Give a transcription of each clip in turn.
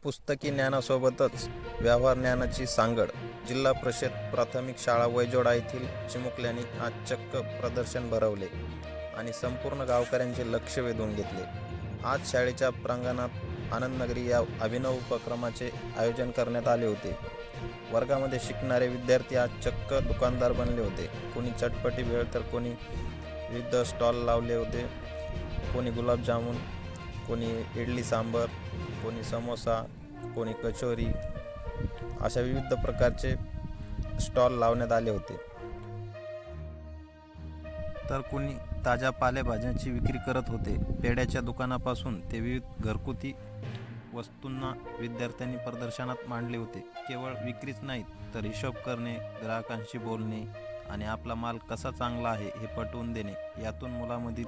पुस्तकी ज्ञानासोबतच व्यवहार ज्ञानाची सांगड. जिल्हा परिषद प्राथमिक शाळा वैजोडा येथील चिमुकल्यांनी आज चक्क प्रदर्शन भरवले आणि संपूर्ण गावकऱ्यांचे लक्ष वेधून घेतले. आज शाळेच्या प्रांगणात आनंदनगरी या अभिनव उपक्रमाचे आयोजन करण्यात आले होते. वर्गामध्ये शिकणारे विद्यार्थी आज चक्क दुकानदार बनले होते. कोणी चटपटी भेळ तर कोणी विविध स्टॉल लावले होते. कोणी गुलाबजामुन, कोणी इडली सांबर, कोणी समोसा, कोणी कचोरी, अशा विविध प्रकारचे स्टॉल लावण्यात आले होते. तर कोणी ताज्या पालेभाज्यांची विक्री करत होते. पेढ्याच्या दुकानापासून ते विविध घरगुती वस्तूंना विद्यार्थ्यांनी प्रदर्शनात मांडले होते. केवळ विक्रीच नाहीत तर हिशोब करणे, ग्राहकांशी बोलणे आणि आपला माल कसा चांगला आहे हे पटवून देणे, यातून मुलांमधील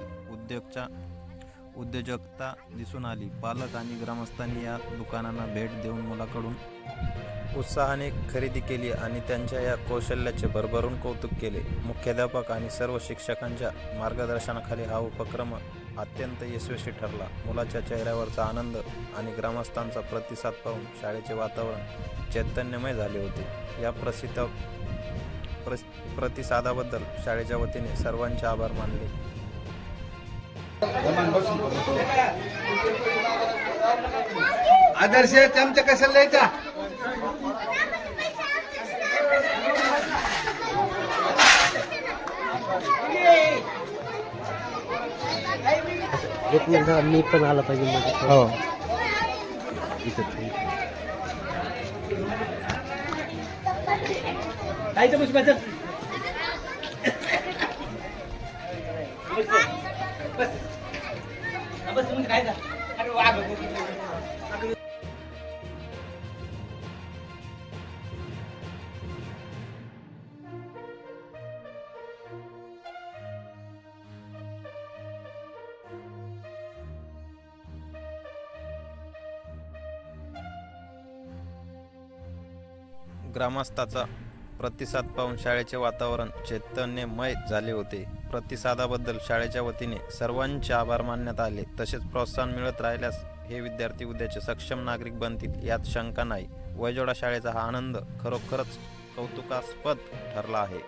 उद्योजकता दिसून आली. पालक आणि ग्रामस्थांनी या दुकानांना भेट देऊन मुलाकडून उत्साहाने खरेदी केली आणि त्यांच्या या कौशल्याचे भरभरून कौतुक केले. मुख्याध्यापक आणि सर्व शिक्षकांच्या मार्गदर्शनाखाली हा उपक्रम अत्यंत यशस्वी ठरला. मुलाच्या चेहऱ्यावरचा आनंद आणि ग्रामस्थांचा प्रतिसाद पाहून शाळेचे वातावरण चैतन्यमय झाले होते. या प्रतिसादाबद्दल शाळेच्या वतीने सर्वांचे आभार मानले. आदर्श चमचा कशाला द्यायचा? एक मिनिट मी पण आला पाहिजे मध्ये. हो ग्रामस्थाचा प्रतिसाद पाहून शाळेचे वातावरण चैतन्यमय झाले होते. प्रतिसादाबद्दल शाळेच्या वतीने सर्वांचे आभार मानण्यात आले. तसेच प्रोत्साहन मिळत राहिल्यास हे विद्यार्थी उद्याचे सक्षम नागरिक बनतील यात शंका नाही. वैजोडा शाळेचा हा आनंद खरोखरच कौतुकास्पद ठरला आहे.